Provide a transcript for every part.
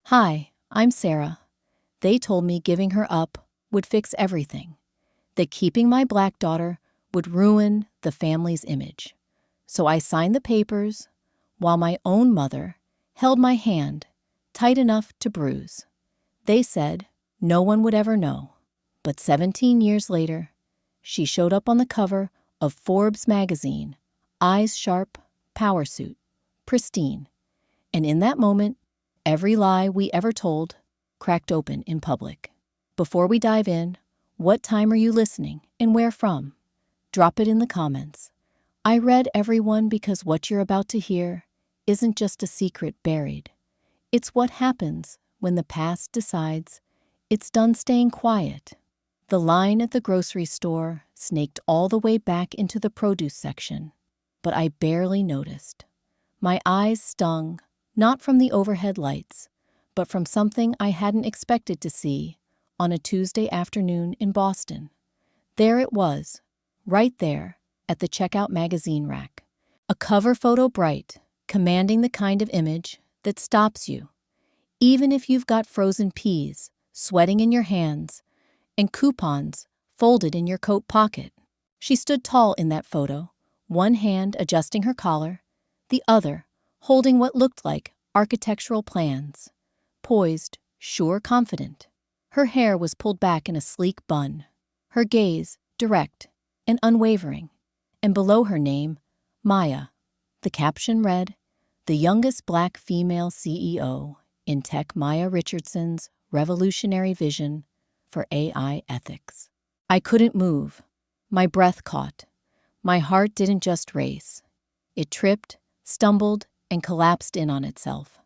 Hi, I'm Sarah. They told me giving her up would fix everything, that keeping my black daughter would ruin the family's image. So I signed the papers while my own mother held my hand tight enough to bruise. They said no one would ever know. But 17 years later, she showed up on the cover of Forbes magazine, eyes sharp, power suit, pristine. And in that moment, every lie we ever told cracked open in public. Before we dive in, what time are you listening and where from? Drop it in the comments. I read everyone because what you're about to hear isn't just a secret buried. It's what happens when the past decides it's done staying quiet. The line at the grocery store snaked all the way back into the produce section, but I barely noticed. My eyes stung, not from the overhead lights, but from something I hadn't expected to see on a Tuesday afternoon in Boston. There it was, right there at the checkout magazine rack. A cover photo bright, commanding the kind of image that stops you, even if you've got frozen peas sweating in your hands and coupons folded in your coat pocket. She stood tall in that photo, one hand adjusting her collar, the other holding what looked like architectural plans, poised, sure, confident. Her hair was pulled back in a sleek bun, her gaze direct and unwavering, and below her name, Maya. The caption read, "The youngest black female CEO in tech, Maya Richardson's revolutionary vision for AI ethics." I couldn't move. My breath caught. My heart didn't just race. It tripped, stumbled, and collapsed in on itself.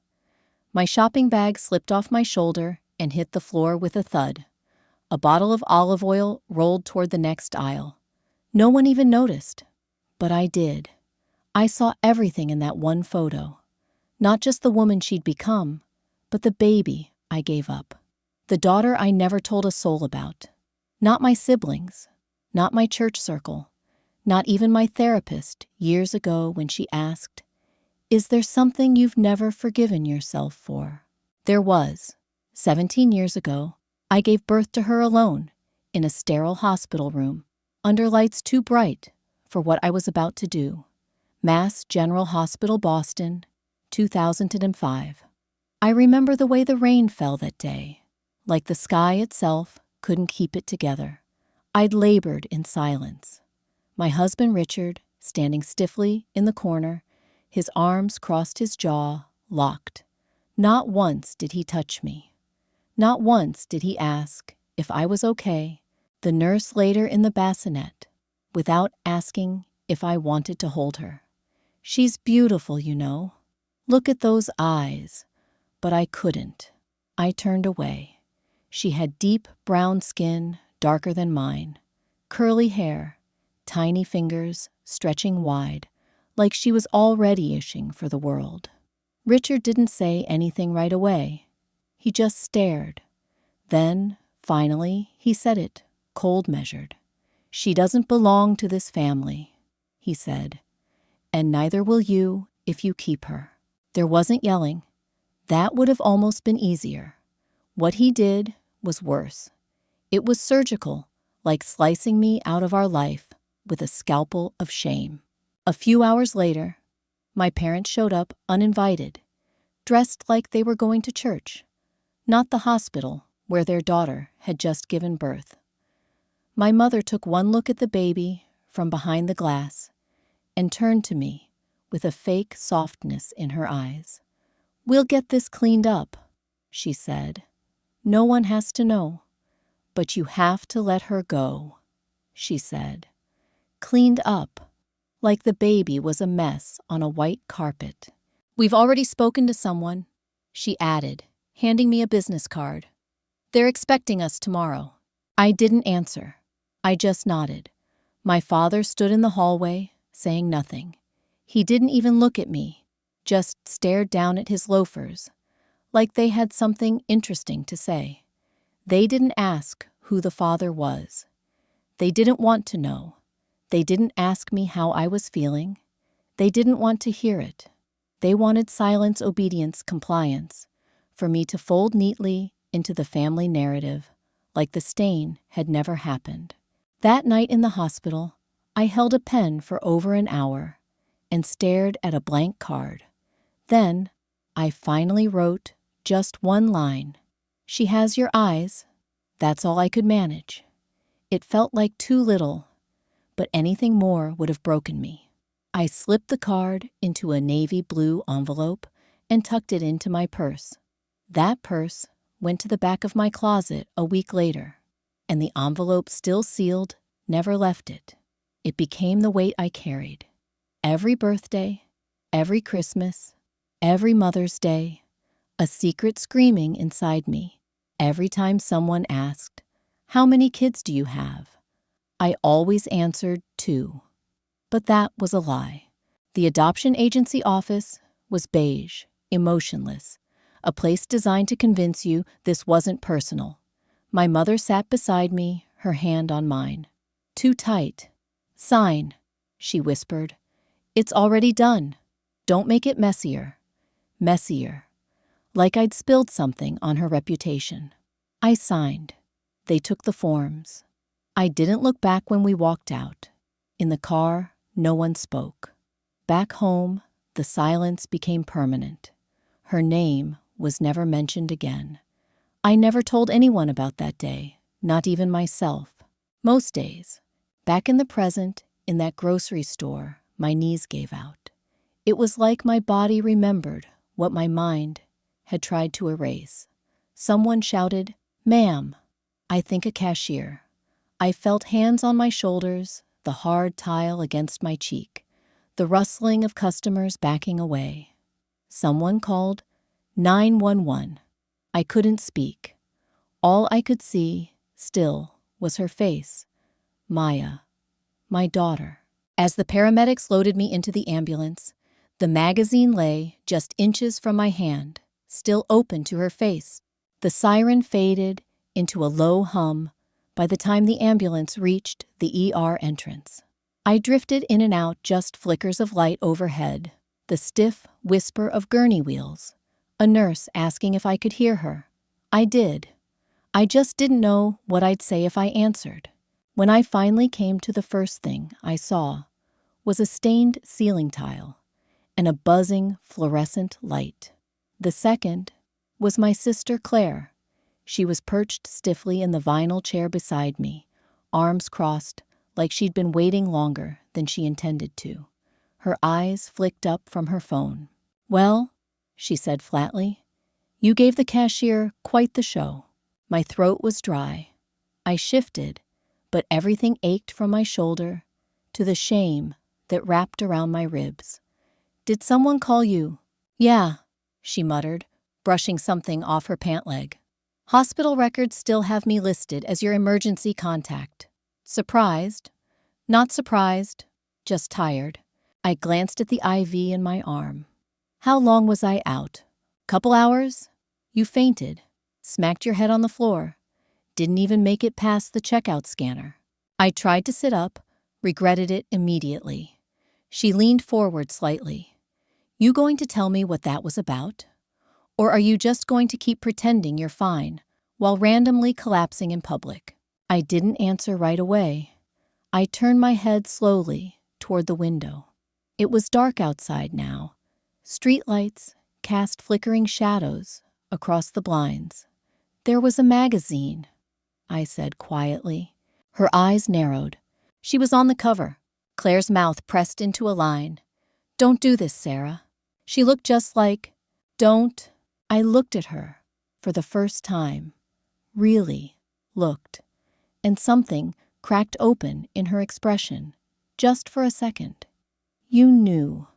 My shopping bag slipped off my shoulder and hit the floor with a thud. A bottle of olive oil rolled toward the next aisle. No one even noticed. But I did. I saw everything in that one photo. Not just the woman she'd become, but the baby I gave up. The daughter I never told a soul about. Not my siblings. Not my church circle. Not even my therapist years ago when she asked, "Is there something you've never forgiven yourself for?" There was. 17 years ago, I gave birth to her alone, in a sterile hospital room, under lights too bright for what I was about to do. Mass General Hospital, Boston, 2005. I remember the way the rain fell that day, like the sky itself couldn't keep it together. I'd labored in silence. My husband Richard, standing stiffly in the corner, his arms crossed his jaw, locked. Not once did he touch me. Not once did he ask if I was okay. The nurse laid her in the bassinet, without asking if I wanted to hold her. "She's beautiful, you know. Look at those eyes." But I couldn't. I turned away. She had deep brown skin, darker than mine, curly hair, tiny fingers stretching wide, like she was already ishing for the world. Richard didn't say anything right away. He just stared. Then, finally, he said it, cold-measured. "She doesn't belong to this family," he said, "and neither will you if you keep her." There wasn't yelling. That would have almost been easier. What he did was worse. It was surgical, like slicing me out of our life with a scalpel of shame. A few hours later, my parents showed up uninvited, dressed like they were going to church, not the hospital where their daughter had just given birth. My mother took one look at the baby from behind the glass and turned to me with a fake softness in her eyes. "We'll get this cleaned up," she said. "No one has to know, but you have to let her go," she said. Cleaned up, like the baby was a mess on a white carpet. "We've already spoken to someone," she added, handing me a business card. "They're expecting us tomorrow." I didn't answer. I just nodded. My father stood in the hallway, saying nothing. He didn't even look at me, just stared down at his loafers, like they had something interesting to say. They didn't ask who the father was. They didn't want to know. They didn't ask me how I was feeling. They didn't want to hear it. They wanted silence, obedience, compliance, for me to fold neatly into the family narrative, like the stain had never happened. That night in the hospital, I held a pen for over an hour and stared at a blank card. Then, I finally wrote just one line. "She has your eyes." That's all I could manage. It felt like too little, but anything more would have broken me. I slipped the card into a navy blue envelope and tucked it into my purse. That purse went to the back of my closet a week later, and the envelope still sealed never left it. It became the weight I carried. Every birthday, every Christmas, every Mother's Day, a secret screaming inside me. Every time someone asked, "How many kids do you have?" I always answered 2. But that was a lie. The adoption agency office was beige, emotionless, a place designed to convince you this wasn't personal. My mother sat beside me, her hand on mine. "Too tight. Sign," she whispered. "It's already done. Don't make it messier." Messier. Like I'd spilled something on her reputation. I signed. They took the forms. I didn't look back when we walked out. In the car, no one spoke. Back home, the silence became permanent. Her name was never mentioned again. I never told anyone about that day, not even myself. Most days, back in the present, in that grocery store, my knees gave out. It was like my body remembered what my mind had tried to erase. Someone shouted, "Ma'am." I think a cashier. I felt hands on my shoulders, the hard tile against my cheek, the rustling of customers backing away. Someone called 911. I couldn't speak. All I could see, still, was her face. Maya, my daughter. As the paramedics loaded me into the ambulance, the magazine lay just inches from my hand, still open to her face. The siren faded into a low hum by the time the ambulance reached the ER entrance. I drifted in and out, just flickers of light overhead, the stiff whisper of gurney wheels, a nurse asking if I could hear her. I did. I just didn't know what I'd say if I answered. When I finally came to the first thing I saw was a stained ceiling tile and a buzzing fluorescent light. The second was my sister Claire. She was perched stiffly in the vinyl chair beside me, arms crossed like she'd been waiting longer than she intended to. Her eyes flicked up from her phone. "Well," she said flatly, "you gave the cashier quite the show." My throat was dry. I shifted, but everything ached from my shoulder to the shame that wrapped around my ribs. "Did someone call you?" "Yeah," she muttered, brushing something off her pant leg. "Hospital records still have me listed as your emergency contact." Surprised? Not surprised, just tired. I glanced at the IV in my arm. "How long was I out? Couple hours? You fainted, smacked your head on the floor, didn't even make it past the checkout scanner." I tried to sit up, regretted it immediately. She leaned forward slightly. "You going to tell me what that was about? Or are you just going to keep pretending you're fine while randomly collapsing in public?" I didn't answer right away. I turned my head slowly toward the window. It was dark outside now. Streetlights cast flickering shadows across the blinds. "There was a magazine," I said quietly. Her eyes narrowed. She was on the cover. Claire's mouth pressed into a line. "Don't do this, Sarah." She looked just like, "Don't." I looked at her for the first time. Really looked. And something cracked open in her expression, just for a second. "You knew,"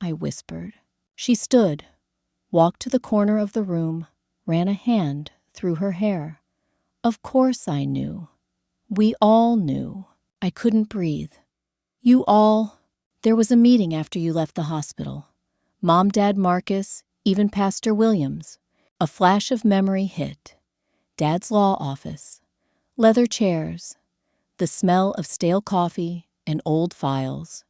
I whispered. She stood, walked to the corner of the room, ran a hand through her hair. "Of course I knew. We all knew." I couldn't breathe. "You all..." "There was a meeting after you left the hospital. Mom, Dad, Marcus, even Pastor Williams." A flash of memory hit. Dad's law office. Leather chairs. The smell of stale coffee and old files.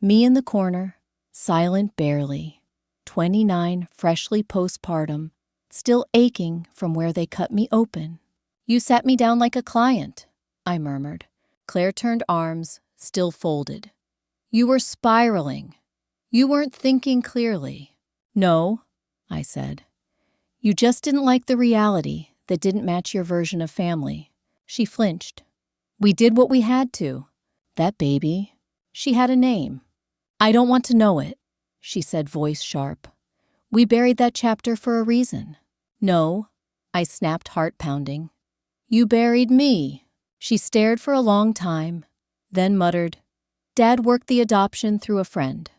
Me in the corner, silent barely. 29 freshly postpartum, still aching from where they cut me open. "You sat me down like a client," I murmured. Claire turned arms, still folded. "You were spiraling. You weren't thinking clearly." "No," I said. "You just didn't like the reality that didn't match your version of family." She flinched. "We did what we had to. That baby, she had a name." "I don't want to know it," she said, voice sharp. "We buried that chapter for a reason." "No," I snapped, heart pounding. "You buried me." She stared for a long time, then muttered, "Dad worked the adoption through a friend.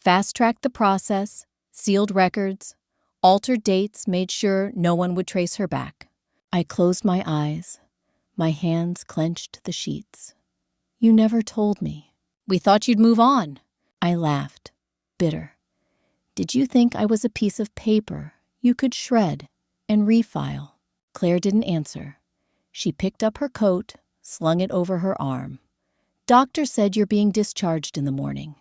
Fast-tracked the process, sealed records, altered dates, made sure no one would trace her back." I closed my eyes. My hands clenched the sheets. "You never told me." "We thought you'd move on." I laughed, bitter. "Did you think I was a piece of paper you could shred and refile?" Claire didn't answer. She picked up her coat, slung it over her arm. "Doctor said you're being discharged in the morning.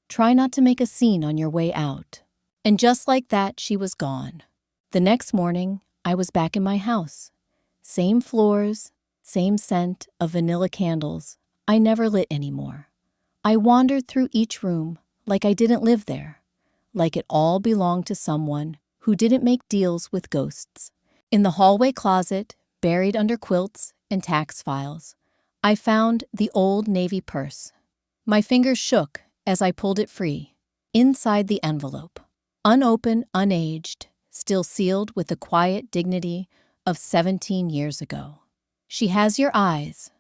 Try not to make a scene on your way out." And just like that, she was gone. The next morning, I was back in my house. Same floors, same scent of vanilla candles I never lit anymore. I wandered through each room like I didn't live there, like it all belonged to someone who didn't make deals with ghosts. In the hallway closet, buried under quilts and tax files, I found the old Navy purse. My fingers shook as I pulled it free. Inside the envelope, unopened, unaged, still sealed with the quiet dignity of 17 years ago. "She has your eyes."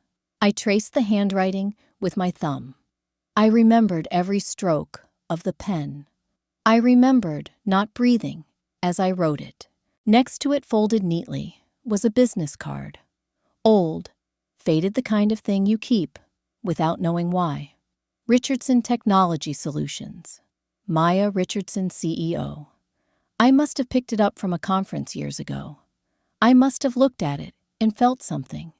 I traced the handwriting with my thumb. I remembered every stroke of the pen. I remembered not breathing as I wrote it. Next to it, folded neatly, was a business card. Old, faded, the kind of thing you keep without knowing why. Richardson Technology Solutions. Maya Richardson, CEO. I must have picked it up from a conference years ago. I must have looked at it and felt something,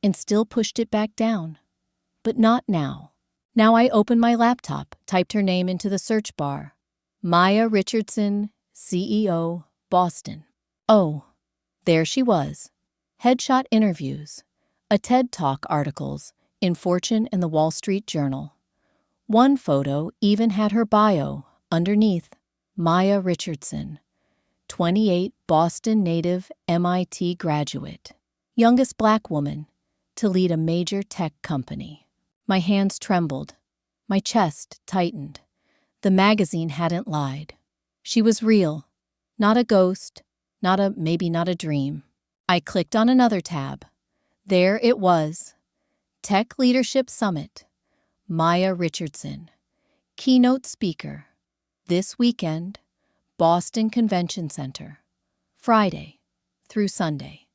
and still pushed it back down. But not now. Now I opened my laptop, typed her name into the search bar. Maya Richardson, CEO, Boston. Oh, there she was. Headshot interviews, a TED Talk articles in Fortune and the Wall Street Journal. One photo even had her bio underneath. Maya Richardson, 28, Boston native, MIT graduate. Youngest Black woman to lead a major tech company. My hands trembled. My chest tightened. The magazine hadn't lied. She was real, not a ghost, maybe not a dream. I clicked on another tab. There it was. Tech Leadership Summit. Maya Richardson, keynote speaker. This weekend, Boston Convention Center. Friday through Sunday.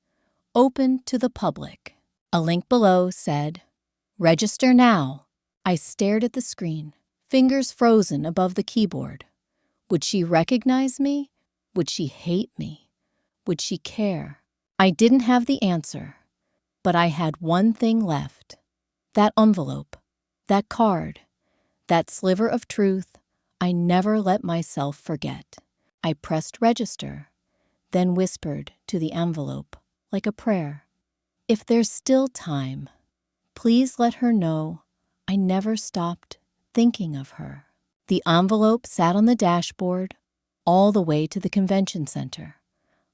Open to the public. A link below said, "Register now." I stared at the screen, fingers frozen above the keyboard. Would she recognize me? Would she hate me? Would she care? I didn't have the answer, but I had one thing left. That envelope, that card, that sliver of truth I never let myself forget. I pressed register, then whispered to the envelope like a prayer. If there's still time, please let her know I never stopped thinking of her. The envelope sat on the dashboard all the way to the convention center,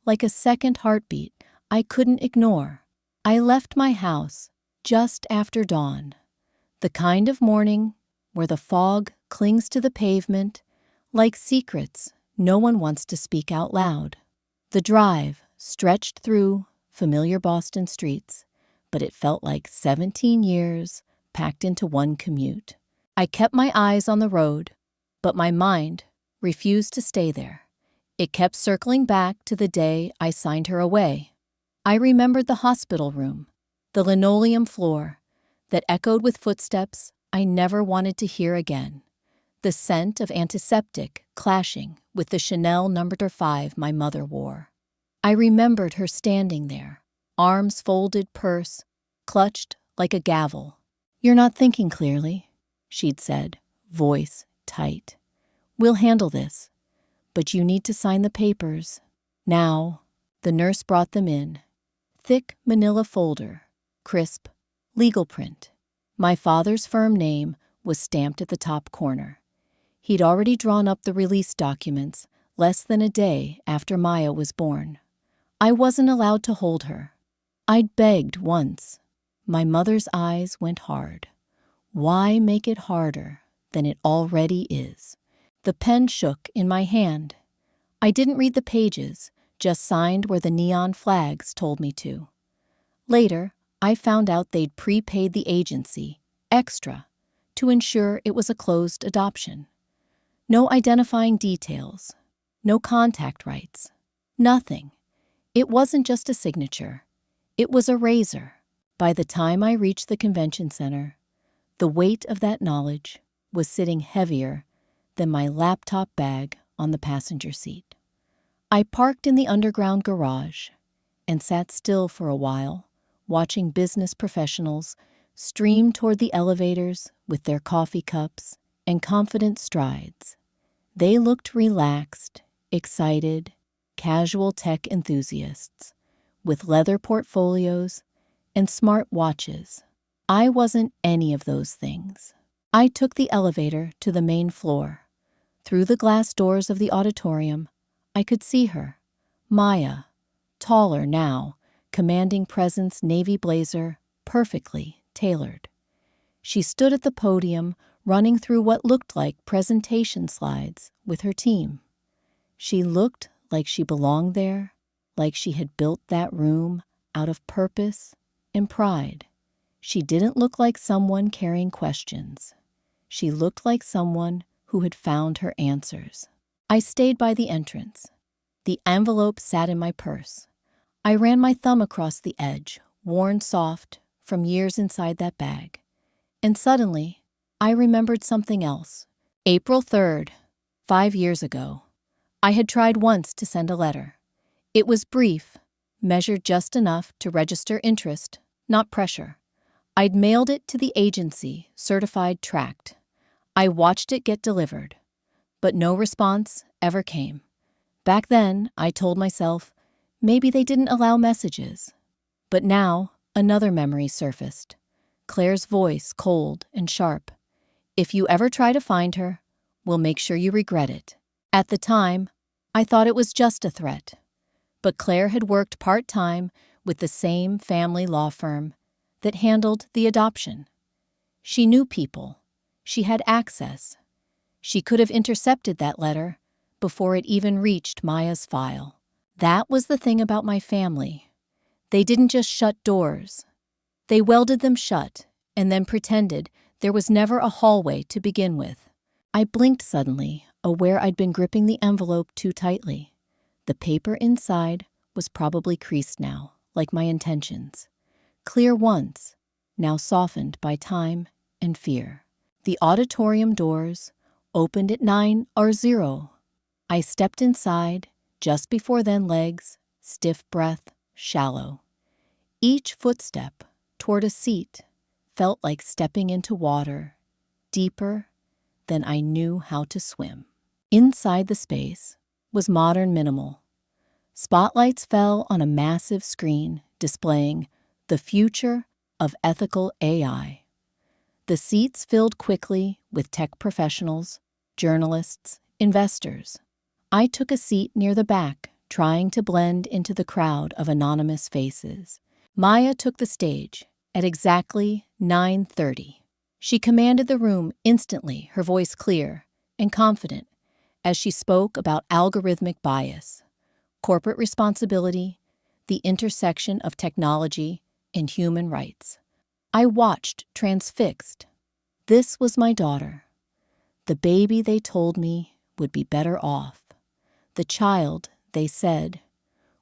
like a second heartbeat I couldn't ignore. I left my house just after dawn, the kind of morning where the fog clings to the pavement like secrets no one wants to speak out loud. The drive stretched through familiar Boston streets, but it felt like 17 years packed into one commute. I kept my eyes on the road, but my mind refused to stay there. It kept circling back to the day I signed her away. I remembered the hospital room, the linoleum floor that echoed with footsteps I never wanted to hear again, the scent of antiseptic clashing with the Chanel No. 5 my mother wore. I remembered her standing there, arms folded, purse clutched like a gavel. "You're not thinking clearly," she'd said, voice tight. "We'll handle this, but you need to sign the papers Now, the nurse brought them in. Thick manila folder, crisp, legal print. My father's firm name was stamped at the top corner. He'd already drawn up the release documents less than a day after Maya was born. I wasn't allowed to hold her. I'd begged once. My mother's eyes went hard. Why make it harder than it already is? The pen shook in my hand. I didn't read the pages, just signed where the neon flags told me to. Later, I found out they'd prepaid the agency, extra, to ensure it was a closed adoption. No identifying details, no contact rights, nothing. It wasn't just a signature. It was a razor. By the time I reached the convention center, the weight of that knowledge was sitting heavier than my laptop bag on the passenger seat. I parked in the underground garage and sat still for a while, watching business professionals stream toward the elevators with their coffee cups and confident strides. They looked relaxed, excited, casual tech enthusiasts with leather portfolios and smart watches. I wasn't any of those things. I took the elevator to the main floor. Through the glass doors of the auditorium, I could see her, Maya, taller now, commanding presence navy blazer, perfectly tailored. She stood at the podium, running through what looked like presentation slides with her team. She looked like she belonged there, like she had built that room out of purpose and pride. She didn't look like someone carrying questions. She looked like someone who had found her answers. I stayed by the entrance. The envelope sat in my purse. I ran my thumb across the edge, worn soft from years inside that bag. And suddenly, I remembered something else. April 3rd, 5 years ago. I had tried once to send a letter. It was brief, measured just enough to register interest, not pressure. I'd mailed it to the agency, certified tracked. I watched it get delivered, but no response ever came. Back then, I told myself, maybe they didn't allow messages. But now, another memory surfaced. Claire's voice, cold and sharp. If you ever try to find her, we'll make sure you regret it. At the time, I thought it was just a threat. But Claire had worked part-time with the same family law firm that handled the adoption. She knew people. She had access. She could have intercepted that letter before it even reached Maya's file. That was the thing about my family. They didn't just shut doors. They welded them shut and then pretended there was never a hallway to begin with. I blinked suddenly, aware I'd been gripping the envelope too tightly. The paper inside was probably creased now, like my intentions. Clear once, now softened by time and fear. The auditorium doors opened at 9 or 0. I stepped inside, just before then legs, stiff breath, shallow. Each footstep toward a seat felt like stepping into water, deeper than I knew how to swim. Inside the space was modern minimal. Spotlights fell on a massive screen displaying the future of ethical AI. The seats filled quickly with tech professionals, journalists, investors. I took a seat near the back, trying to blend into the crowd of anonymous faces. Maya took the stage at exactly 9:30. She commanded the room instantly, her voice clear and confident, as she spoke about algorithmic bias, corporate responsibility, the intersection of technology and human rights. I watched, transfixed. This was my daughter. The baby they told me would be better off. The child, they said,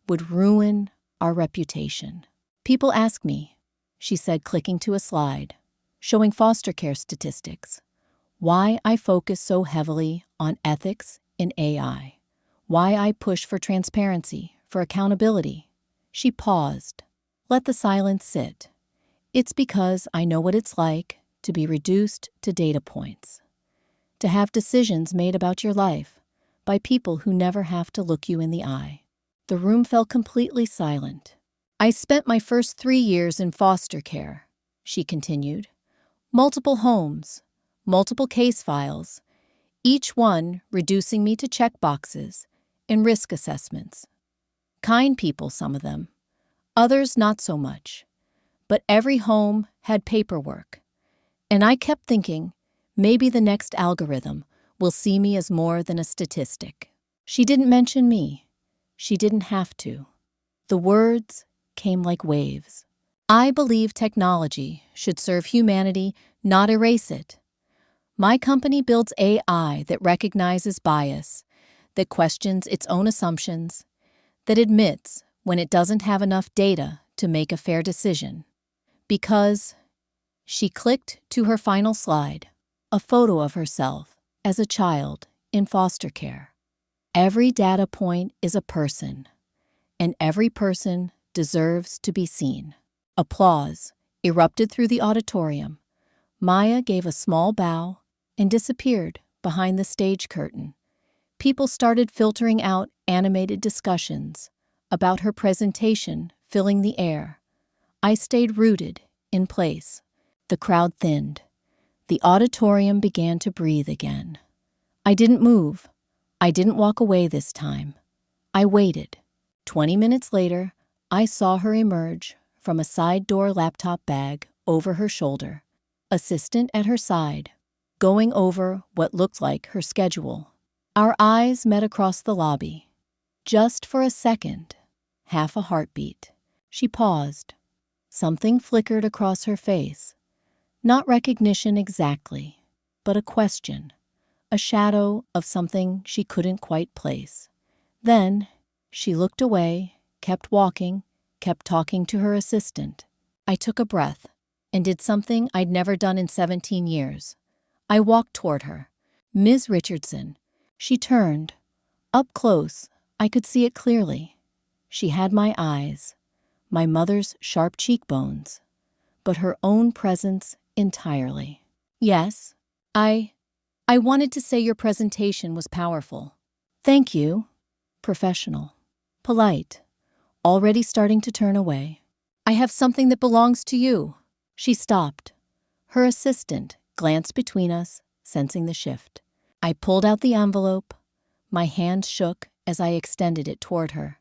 would ruin our reputation. People ask me, she said, clicking to a slide, showing foster care statistics, why I focus so heavily on ethics in AI, why I push for transparency, for accountability. She paused, let the silence sit. It's because I know what it's like to be reduced to data points, to have decisions made about your life by people who never have to look you in the eye. The room fell completely silent. I spent my first 3 years in foster care, she continued. Multiple homes, multiple case files, each one reducing me to check boxes and risk assessments. Kind people, some of them, others not so much. But every home had paperwork. And I kept thinking, maybe the next algorithm will see me as more than a statistic. She didn't mention me. She didn't have to. The words came like waves. I believe technology should serve humanity, not erase it. My company builds AI that recognizes bias, that questions its own assumptions, that admits when it doesn't have enough data to make a fair decision. Because she clicked to her final slide, a photo of herself as a child in foster care. Every data point is a person, and every person deserves to be seen. Applause erupted through the auditorium. Maya gave a small bow and disappeared behind the stage curtain. People started filtering out animated discussions about her presentation filling the air. I stayed rooted in place. The crowd thinned. The auditorium began to breathe again. I didn't move. I didn't walk away this time. I waited. 20 minutes later, I saw her emerge from a side door laptop bag over her shoulder, assistant at her side, going over what looked like her schedule. Our eyes met across the lobby. Just for a second, half a heartbeat. She paused. Something flickered across her face. Not recognition exactly, but a question, a shadow of something she couldn't quite place. Then she looked away, kept walking, kept talking to her assistant. I took a breath and did something I'd never done in 17 years. I walked toward her. Ms. Richardson. She turned. Up close, I could see it clearly. She had my eyes, my mother's sharp cheekbones, but her own presence entirely. Yes, I wanted to say your presentation was powerful. Thank you. Professional. Polite. Already starting to turn away. I have something that belongs to you. She stopped. Her assistant glanced between us, sensing the shift. I pulled out the envelope. My hand shook as I extended it toward her.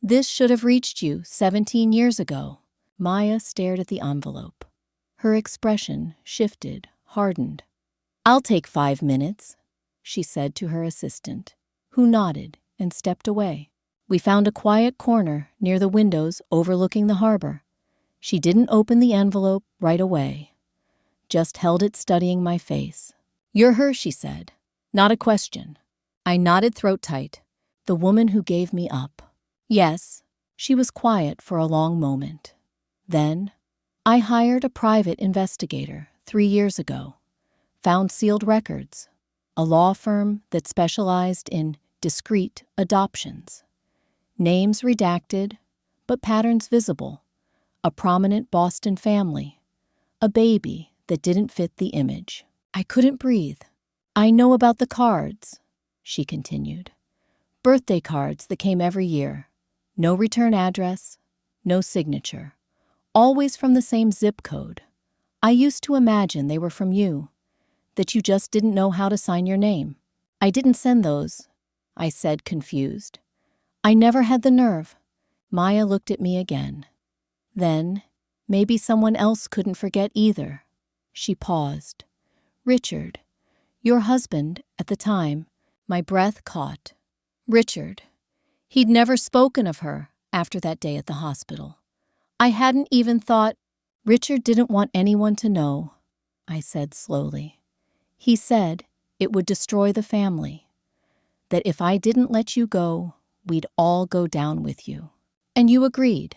This should have reached you 17 years ago. Maya stared at the envelope. Her expression shifted, hardened. I'll take 5 minutes, she said to her assistant, who nodded and stepped away. We found a quiet corner near the windows overlooking the harbor. She didn't open the envelope right away, just held it studying my face. You're her, she said. Not a question. I nodded throat tight. The woman who gave me up. Yes. She was quiet for a long moment. Then, I hired a private investigator 3 years ago. Found sealed records. A law firm that specialized in discreet adoptions. Names redacted, but patterns visible. A prominent Boston family. A baby that didn't fit the image. I couldn't breathe. I know about the cards, she continued. Birthday cards that came every year. No return address, no signature. Always from the same zip code. I used to imagine they were from you, that you just didn't know how to sign your name. I didn't send those, I said, confused. I never had the nerve. Maya looked at me again. Then, maybe someone else couldn't forget either. She paused. Richard, your husband at the time. My breath caught. Richard. He'd never spoken of her after that day at the hospital. I hadn't even thought. Richard didn't want anyone to know, I said slowly. He said it would destroy the family, that if I didn't let you go, we'd all go down with you. And you agreed.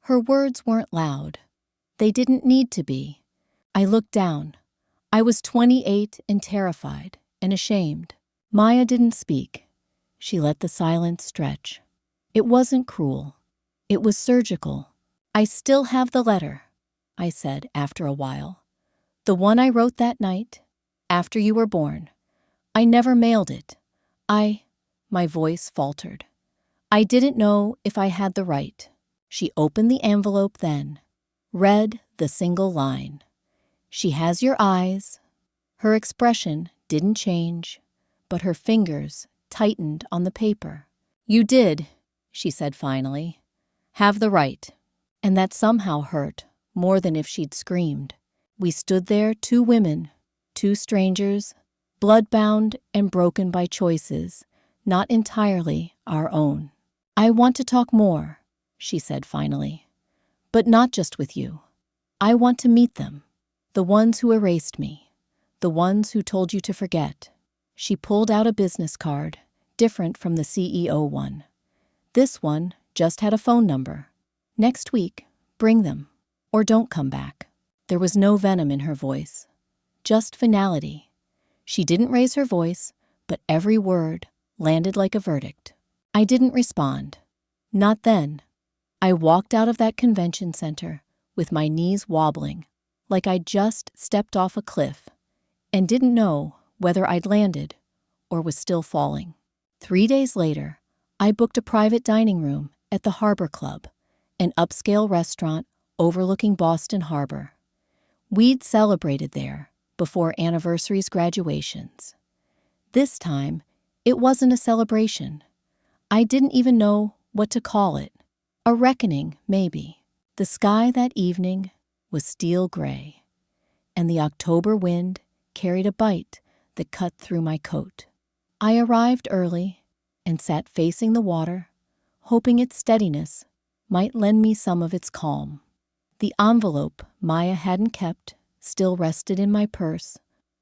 Her words weren't loud. They didn't need to be. I looked down. I was 28 and terrified and ashamed. Maya didn't speak. She let the silence stretch. It wasn't cruel. It was surgical. I still have the letter, I said after a while. The one I wrote that night, after you were born. I never mailed it. My voice faltered. I didn't know if I had the right. She opened the envelope then, read the single line. She has your eyes. Her expression didn't change, but her fingers tightened on the paper. You did, she said finally, have the right. And that somehow hurt more than if she'd screamed. We stood there, two women, two strangers, bloodbound and broken by choices, not entirely our own. I want to talk more, she said finally, but not just with you. I want to meet them, the ones who erased me, the ones who told you to forget. She pulled out a business card, different from the CEO one. This one just had a phone number. Next week, bring them, or don't come back. There was no venom in her voice, just finality. She didn't raise her voice, but every word landed like a verdict. I didn't respond. Not then. I walked out of that convention center with my knees wobbling, like I'd just stepped off a cliff, and didn't know whether I'd landed or was still falling. 3 days later, I booked a private dining room at the Harbor Club, an upscale restaurant overlooking Boston Harbor. We'd celebrated there before anniversaries, graduations. This time, it wasn't a celebration. I didn't even know what to call it. A reckoning, maybe. The sky that evening was steel gray, and the October wind carried a bite that cut through my coat. I arrived early and sat facing the water, hoping its steadiness might lend me some of its calm. The envelope Maya hadn't kept still rested in my purse,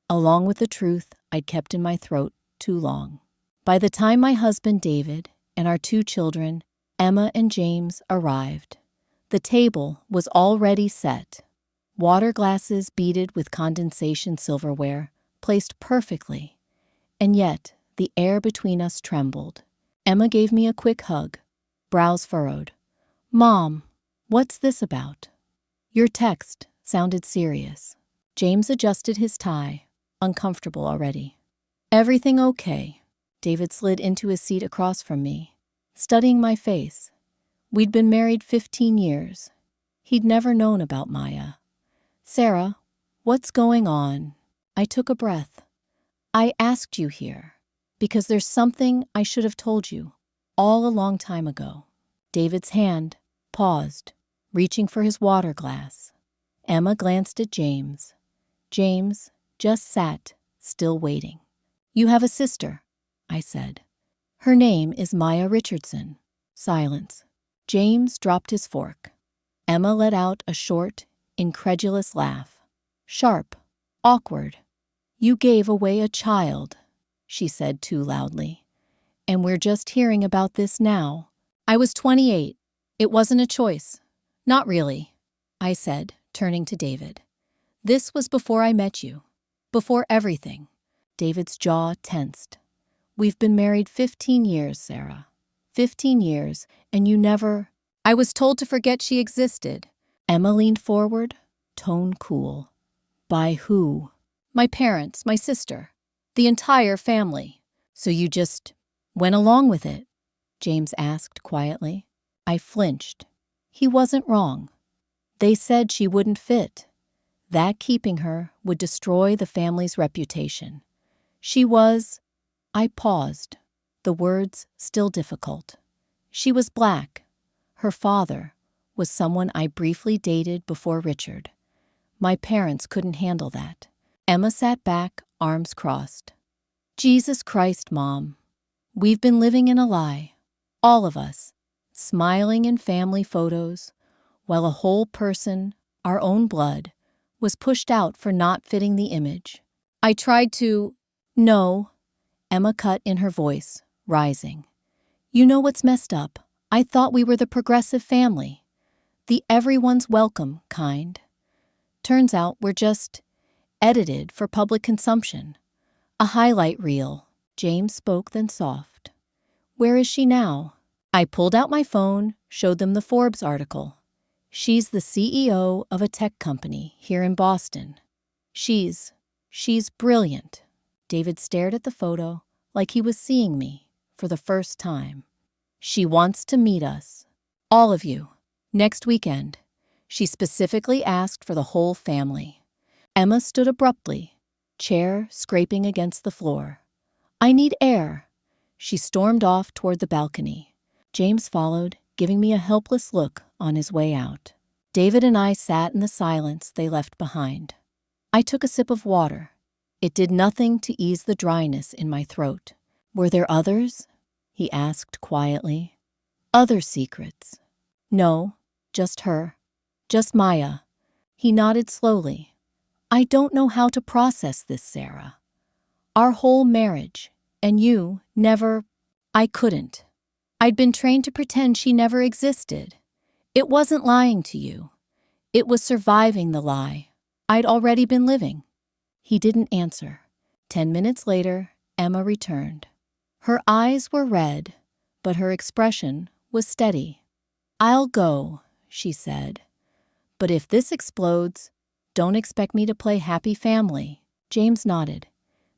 along with the truth I'd kept in my throat too long. By the time my husband David and our 2 children, Emma and James, arrived, the table was already set. Water glasses beaded with condensation silverware, placed perfectly, and yet the air between us trembled. Emma gave me a quick hug, brows furrowed. Mom, what's this about? Your text sounded serious. James adjusted his tie, uncomfortable already. Everything okay? David slid into his seat across from me, studying my face. We'd been married 15 years. He'd never known about Maya. Sarah, what's going on? I took a breath. I asked you here because there's something I should have told you all a long time ago. David's hand paused, reaching for his water glass. Emma glanced at James. James just sat, still waiting. You have a sister, I said. Her name is Maya Richardson. Silence. James dropped his fork. Emma let out a short, incredulous laugh. Sharp, awkward. You gave away a child, she said too loudly. And we're just hearing about this now. I was 28. It wasn't a choice. Not really, I said, turning to David. This was before I met you. Before everything. David's jaw tensed. We've been married 15 years, Sarah. 15 years, and you never... I was told to forget she existed. Emma leaned forward, tone cool. By who? My parents, my sister, the entire family. So you just went along with it? James asked quietly. I flinched. He wasn't wrong. They said she wouldn't fit. That keeping her would destroy the family's reputation. She was... I paused, the words still difficult. She was black. Her father was someone I briefly dated before Richard. My parents couldn't handle that. Emma sat back, arms crossed. Jesus Christ, Mom. We've been living in a lie. All of us. Smiling in family photos, while a whole person, our own blood, was pushed out for not fitting the image. I tried to... No, Emma cut in her voice, rising. You know what's messed up? I thought we were the progressive family. The everyone's welcome kind. Turns out we're just edited for public consumption. A highlight reel. James spoke then soft. Where is she now? I pulled out my phone, showed them the Forbes article. She's the CEO of a tech company here in Boston. She's brilliant. David stared at the photo like he was seeing me for the first time. She wants to meet us. All of you. Next weekend. She specifically asked for the whole family. Emma stood abruptly, chair scraping against the floor. I need air. She stormed off toward the balcony. James followed, giving me a helpless look on his way out. David and I sat in the silence they left behind. I took a sip of water. It did nothing to ease the dryness in my throat. Were there others? He asked quietly. Other secrets? No, just her. Just Maya. He nodded slowly. I don't know how to process this, Sarah. Our whole marriage, and you, never. I couldn't. I'd been trained to pretend she never existed. It wasn't lying to you. It was surviving the lie I'd already been living. He didn't answer. 10 minutes later, Emma returned. Her eyes were red, but her expression was steady. I'll go, she said. But if this explodes, don't expect me to play happy family. James nodded.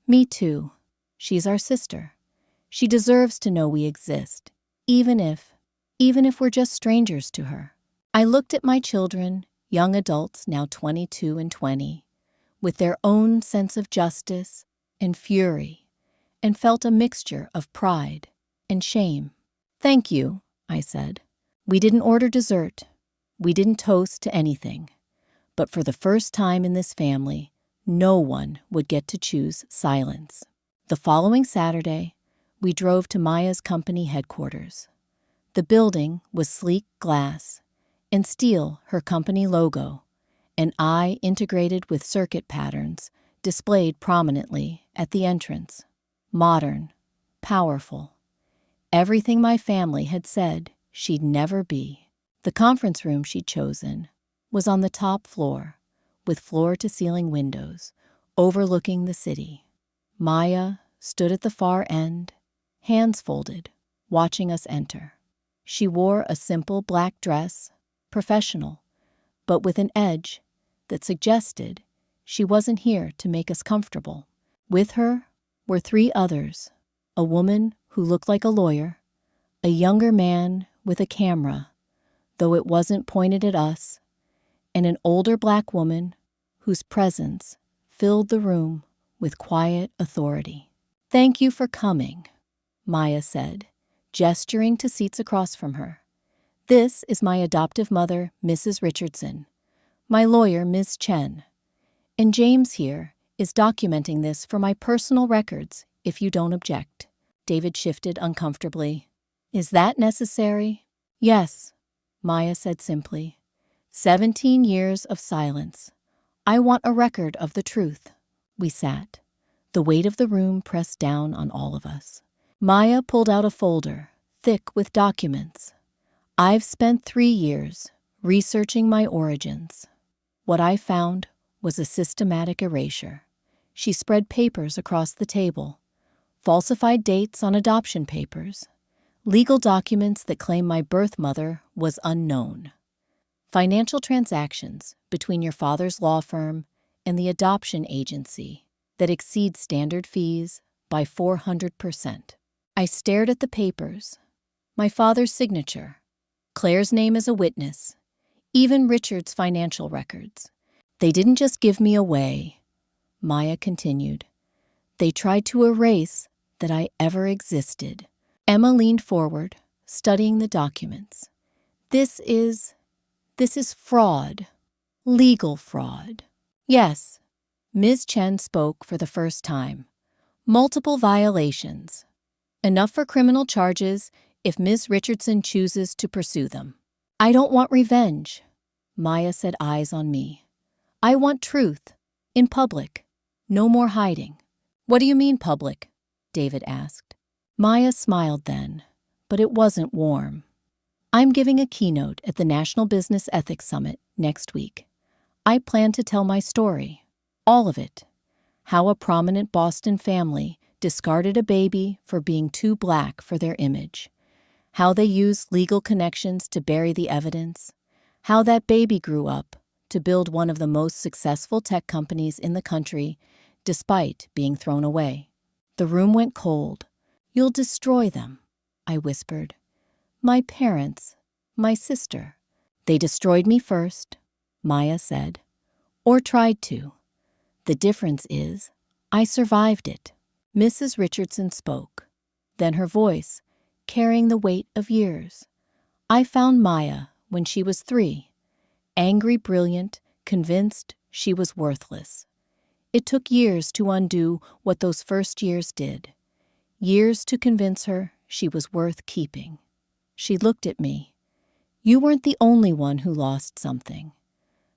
Me too. She's our sister. She deserves to know we exist, even if we're just strangers to her. I looked at my children, young adults now 22 and 20, with their own sense of justice and fury, and felt a mixture of pride and shame. Thank you, I said. We didn't order dessert. We didn't toast to anything. But for the first time in this family, no one would get to choose silence. The following Saturday, we drove to Maya's company headquarters. The building was sleek glass, and steel her company logo, an eye integrated with circuit patterns displayed prominently at the entrance. Modern, powerful, everything my family had said she'd never be. The conference room she'd chosen was on the top floor, with floor-to-ceiling windows overlooking the city. Maya stood at the far end, hands folded, watching us enter. She wore a simple black dress, professional, but with an edge that suggested she wasn't here to make us comfortable. With her were 3 others, a woman who looked like a lawyer, a younger man with a camera, though it wasn't pointed at us, and an older black woman whose presence filled the room with quiet authority. Thank you for coming, Maya said, gesturing to seats across from her. This is my adoptive mother, Mrs. Richardson, my lawyer, Ms. Chen, and James here is documenting this for my personal records, if you don't object. David shifted uncomfortably. Is that necessary? Yes, Maya said simply. 17 years of silence. I want a record of the truth. We sat. The weight of the room pressed down on all of us. Maya pulled out a folder, thick with documents. I've spent 3 years researching my origins. What I found was a systematic erasure. She spread papers across the table, falsified dates on adoption papers, legal documents that claim my birth mother was unknown, financial transactions between your father's law firm and the adoption agency that exceed standard fees by 400%. I stared at the papers, my father's signature, Claire's name as a witness, even Richard's financial records. They didn't just give me away, Maya continued. They tried to erase that I ever existed. Emma leaned forward, studying the documents. This is fraud. Legal fraud. Yes, Ms. Chen spoke for the first time. Multiple violations. Enough for criminal charges if Ms. Richardson chooses to pursue them. I don't want revenge, Maya said, eyes on me. I want truth. In public. No more hiding. What do you mean public? David asked. Maya smiled then, but it wasn't warm. I'm giving a keynote at the National Business Ethics Summit next week. I plan to tell my story. All of it. How a prominent Boston family discarded a baby for being too black for their image. How they used legal connections to bury the evidence. How that baby grew up to build one of the most successful tech companies in the country, despite being thrown away. The room went cold. You'll destroy them, I whispered. My parents, my sister. They destroyed me first, Maya said, or tried to. The difference is, I survived it. Mrs. Richardson spoke. Then her voice, carrying the weight of years. I found Maya when she was 3, angry, brilliant, convinced she was worthless. It took years to undo what those first years did. Years to convince her she was worth keeping. She looked at me. You weren't the only one who lost something,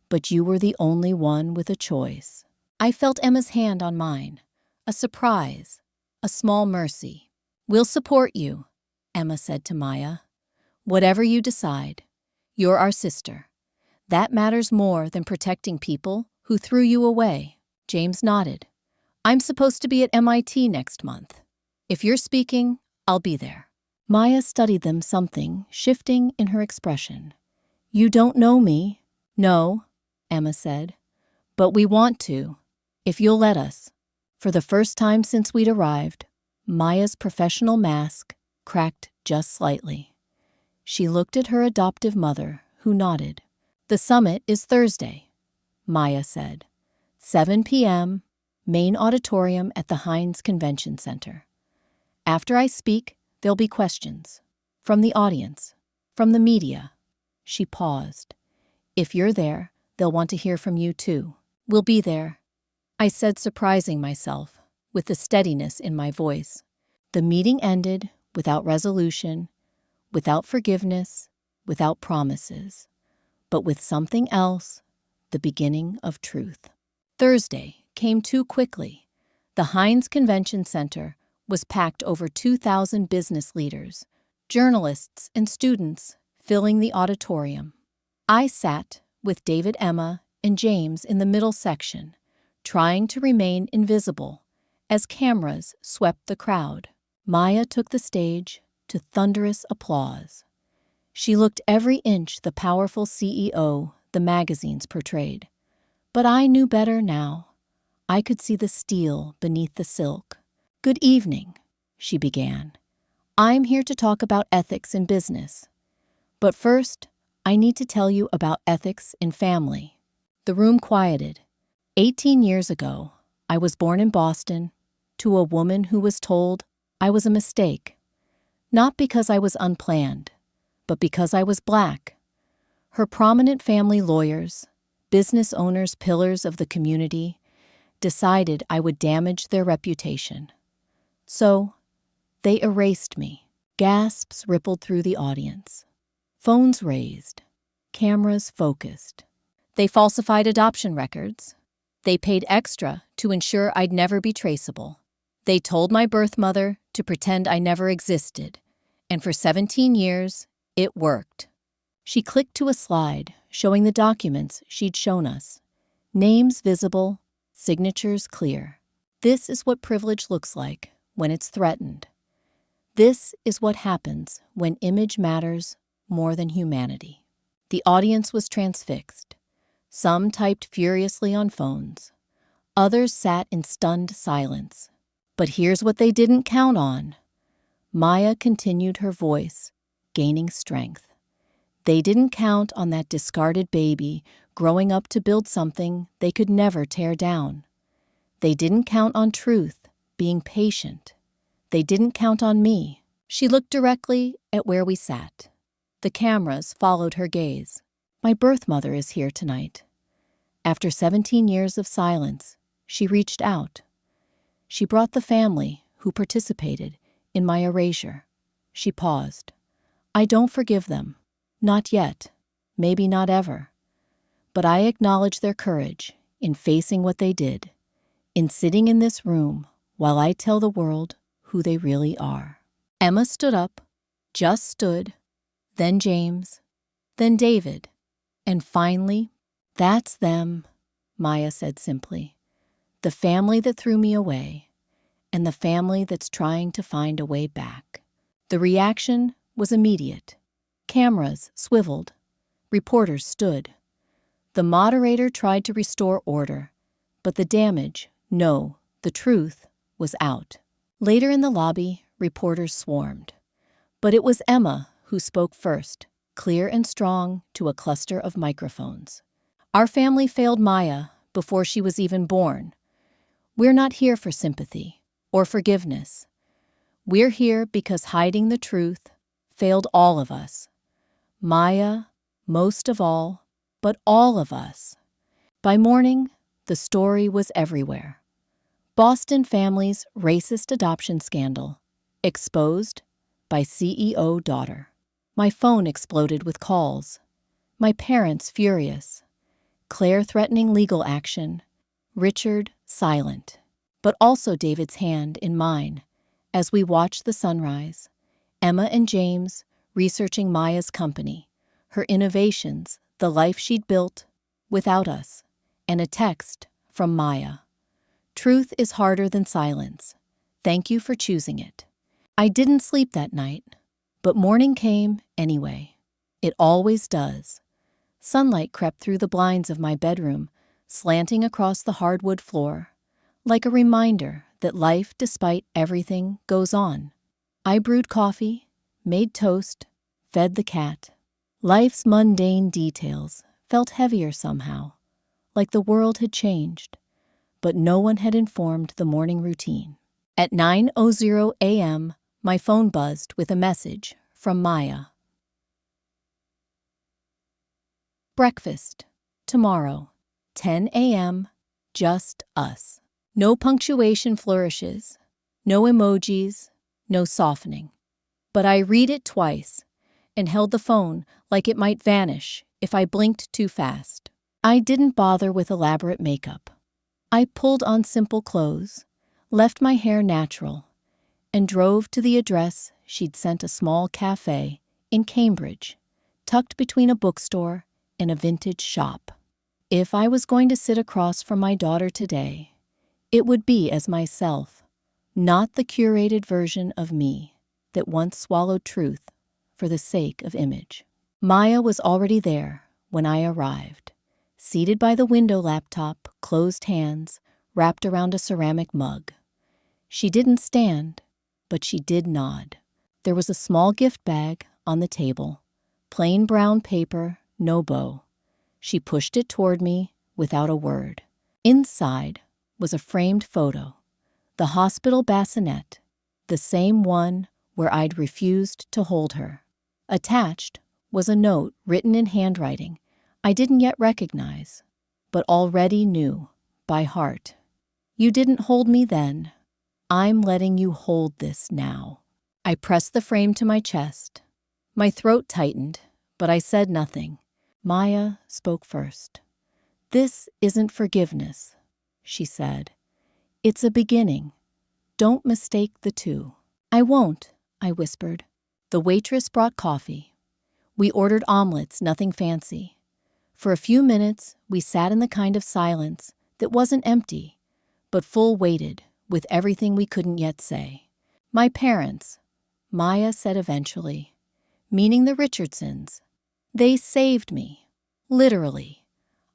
but you were the only one with a choice. I felt Emma's hand on mine, a surprise, a small mercy. We'll support you, Emma said to Maya. Whatever you decide, you're our sister. That matters more than protecting people who threw you away. James nodded. I'm supposed to be at MIT next month. If you're speaking, I'll be there. Maya studied them, something shifting in her expression. You don't know me. No, Emma said. But we want to, if you'll let us. For the first time since we'd arrived, Maya's professional mask cracked just slightly. She looked at her adoptive mother, who nodded. The summit is Thursday, Maya said. 7 p.m., main auditorium at the Heinz Convention Center. After I speak, there'll be questions. From the audience, from the media. She paused. If you're there, they'll want to hear from you too. We'll be there, I said, surprising myself with the steadiness in my voice. The meeting ended without resolution, without forgiveness, without promises, but with something else, the beginning of truth. Thursday came too quickly. The Heinz Convention Center was packed, over 2,000 business leaders, journalists, and students filling the auditorium. I sat with David, Emma, and James in the middle section, trying to remain invisible as cameras swept the crowd. Maya took the stage to thunderous applause. She looked every inch the powerful CEO the magazines portrayed. But I knew better now. I could see the steel beneath the silk. Good evening, she began. I'm here to talk about ethics in business. But first, I need to tell you about ethics in family. The room quieted. 18 years ago, I was born in Boston to a woman who was told I was a mistake. Not because I was unplanned, but because I was Black. Her prominent family lawyers, business owners, pillars of the community, decided I would damage their reputation. So, they erased me. Gasps rippled through the audience. Phones raised. Cameras focused. They falsified adoption records. They paid extra to ensure I'd never be traceable. They told my birth mother to pretend I never existed. And for 17 years, it worked. She clicked to a slide showing the documents she'd shown us. Names visible, signatures clear. This is what privilege looks like when it's threatened. This is what happens when image matters more than humanity. The audience was transfixed. Some typed furiously on phones. Others sat in stunned silence. But here's what they didn't count on. Maya continued, her voice gaining strength. They didn't count on that discarded baby growing up to build something they could never tear down. They didn't count on truth, being patient. They didn't count on me. She looked directly at where we sat. The cameras followed her gaze. My birth mother is here tonight. After 17 years of silence, she reached out. She brought the family who participated in my erasure. She paused. I don't forgive them. Not yet. Maybe not ever. But I acknowledge their courage in facing what they did, in sitting in this room while I tell the world who they really are. Emma stood up, just stood, then James, then David, and finally, that's them, Maya said simply. The family that threw me away, and the family that's trying to find a way back. The reaction was immediate. Cameras swiveled. Reporters stood. The moderator tried to restore order, but the damage, no, the truth, was out. Later in the lobby, reporters swarmed. But it was Emma who spoke first, clear and strong to a cluster of microphones. Our family failed Maya before she was even born. We're not here for sympathy or forgiveness. We're here because hiding the truth failed all of us. Maya, most of all, but all of us. By morning, the story was everywhere. Boston family's racist adoption scandal, exposed by CEO daughter. My phone exploded with calls. My parents furious. Claire threatening legal action. Richard silent. But also David's hand in mine as we watched the sunrise. Emma and James researching Maya's company, her innovations, the life she'd built without us, and a text from Maya. Truth is harder than silence. Thank you for choosing it. I didn't sleep that night, but morning came anyway. It always does. Sunlight crept through the blinds of my bedroom, slanting across the hardwood floor, like a reminder that life, despite everything, goes on. I brewed coffee, made toast, fed the cat. Life's mundane details felt heavier somehow, like the world had changed, but no one had informed the morning routine. At 9:00 a.m., my phone buzzed with a message from Maya. Breakfast. Tomorrow. 10 a.m. Just us. No punctuation flourishes. No emojis. No softening. But I read it twice and held the phone like it might vanish if I blinked too fast. I didn't bother with elaborate makeup. I pulled on simple clothes, left my hair natural, and drove to the address she'd sent, a small cafe in Cambridge, tucked between a bookstore and a vintage shop. If I was going to sit across from my daughter today, it would be as myself, not the curated version of me that once swallowed truth for the sake of image. Maya was already there when I arrived, seated by the window laptop, closed hands wrapped around a ceramic mug. She didn't stand, but she did nod. There was a small gift bag on the table, plain brown paper, no bow. She pushed it toward me without a word. Inside was a framed photo, the hospital bassinet, the same one where I'd refused to hold her. Attached was a note written in handwriting I didn't yet recognize, but already knew by heart. You didn't hold me then. I'm letting you hold this now. I pressed the frame to my chest. My throat tightened, but I said nothing. Maya spoke first. This isn't forgiveness, she said. It's a beginning. Don't mistake the two. I won't, I whispered. The waitress brought coffee. We ordered omelets, nothing fancy. For a few minutes, we sat in the kind of silence that wasn't empty, but full-weighted with everything we couldn't yet say. My parents, Maya said eventually, meaning the Richardsons, they saved me, literally.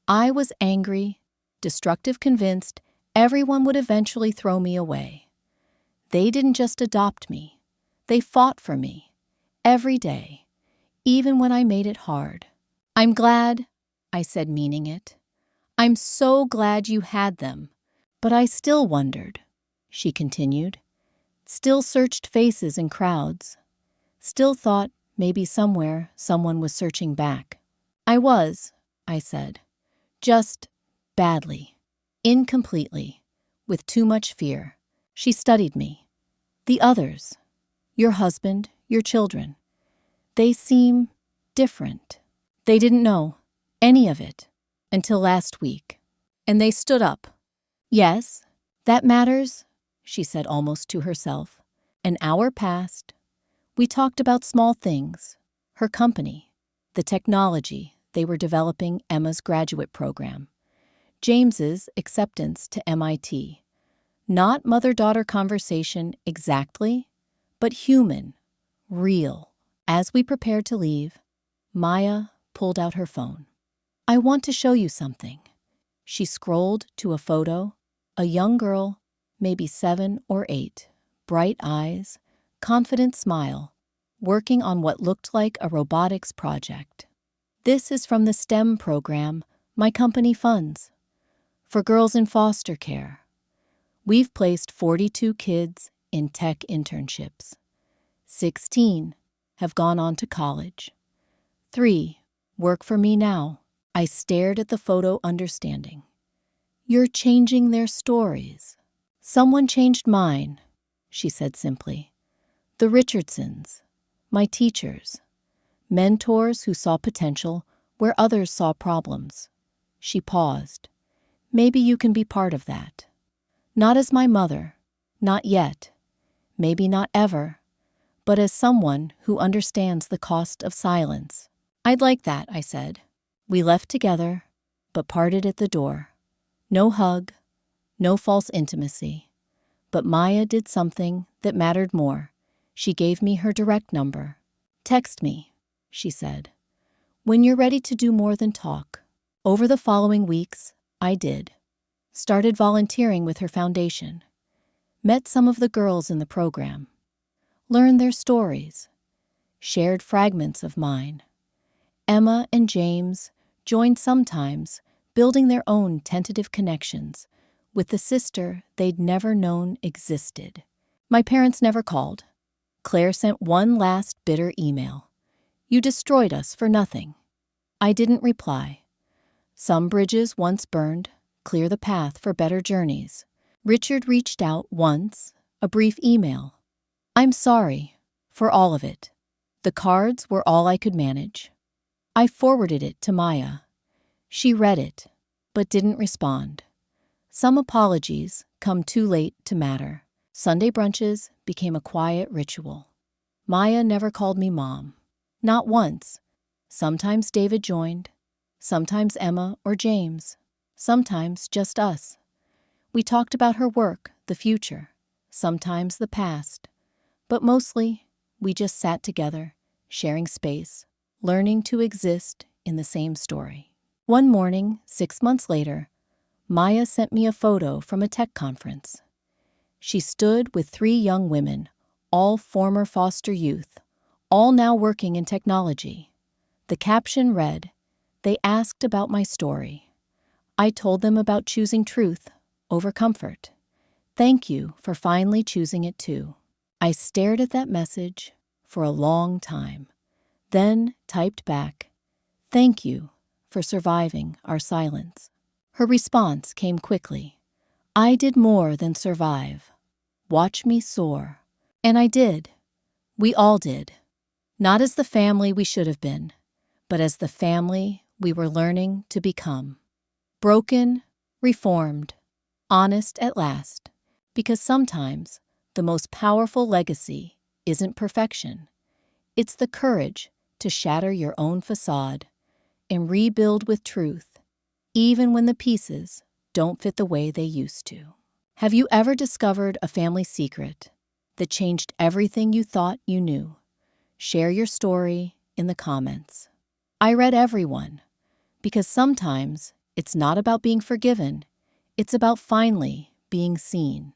I was angry, destructive, convinced everyone would eventually throw me away. They didn't just adopt me. They fought for me, every day, even when I made it hard. I'm glad, I said, meaning it. I'm so glad you had them. But I still wondered, she continued. Still searched faces in crowds. Still thought maybe somewhere someone was searching back. I was, I said. Just badly. Incompletely. With too much fear. She studied me. The others. Your husband, your children. They seem different. They didn't know any of it until last week. And they stood up. Yes, that matters, she said almost to herself. An hour passed. We talked about small things, her company, the technology they were developing, Emma's graduate program, James's acceptance to MIT. Not mother-daughter conversation exactly, but human, real. As we prepared to leave, Maya pulled out her phone. I want to show you something. She scrolled to a photo, a young girl, maybe 7 or 8, bright eyes, confident smile, working on what looked like a robotics project. This is from the STEM program my company funds for girls in foster care. We've placed 42 kids in tech internships. 16 have gone on to college. 3 work for me now. I stared at the photo, understanding. You're changing their stories. Someone changed mine, she said simply. The Richardsons, my teachers, mentors who saw potential where others saw problems. She paused. Maybe you can be part of that. Not as my mother, not yet, maybe not ever, but as someone who understands the cost of silence. I'd like that, I said. We left together, but parted at the door. No hug, no false intimacy. But Maya did something that mattered more. She gave me her direct number. Text me, she said, when you're ready to do more than talk. Over the following weeks, I did. Started volunteering with her foundation. Met some of the girls in the program. Learned their stories. Shared fragments of mine. Emma and James joined sometimes, building their own tentative connections with the sister they'd never known existed. My parents never called. Claire sent one last bitter email. You destroyed us for nothing. I didn't reply. Some bridges once burned, clear the path for better journeys. Richard reached out once, a brief email. I'm sorry for all of it. The cards were all I could manage. I forwarded it to Maya. She read it, but didn't respond. Some apologies come too late to matter. Sunday brunches became a quiet ritual. Maya never called me mom. Not once. Sometimes David joined, sometimes Emma or James, sometimes just us. We talked about her work, the future, sometimes the past, but mostly we just sat together, sharing space, learning to exist in the same story. One morning, 6 months later, Maya sent me a photo from a tech conference. She stood with 3 young women, all former foster youth, all now working in technology. The caption read, they asked about my story. I told them about choosing truth over comfort. Thank you for finally choosing it too. I stared at that message for a long time, then typed back, thank you for surviving our silence. Her response came quickly. I did more than survive. Watch me soar. And I did. We all did. Not as the family we should have been, but as the family we were learning to become. Broken, reformed, honest at last, because sometimes the most powerful legacy isn't perfection. It's the courage to shatter your own facade and rebuild with truth, even when the pieces don't fit the way they used to. Have you ever discovered a family secret that changed everything you thought you knew? Share your story in the comments. I read everyone, because sometimes it's not about being forgiven, it's about finally being seen.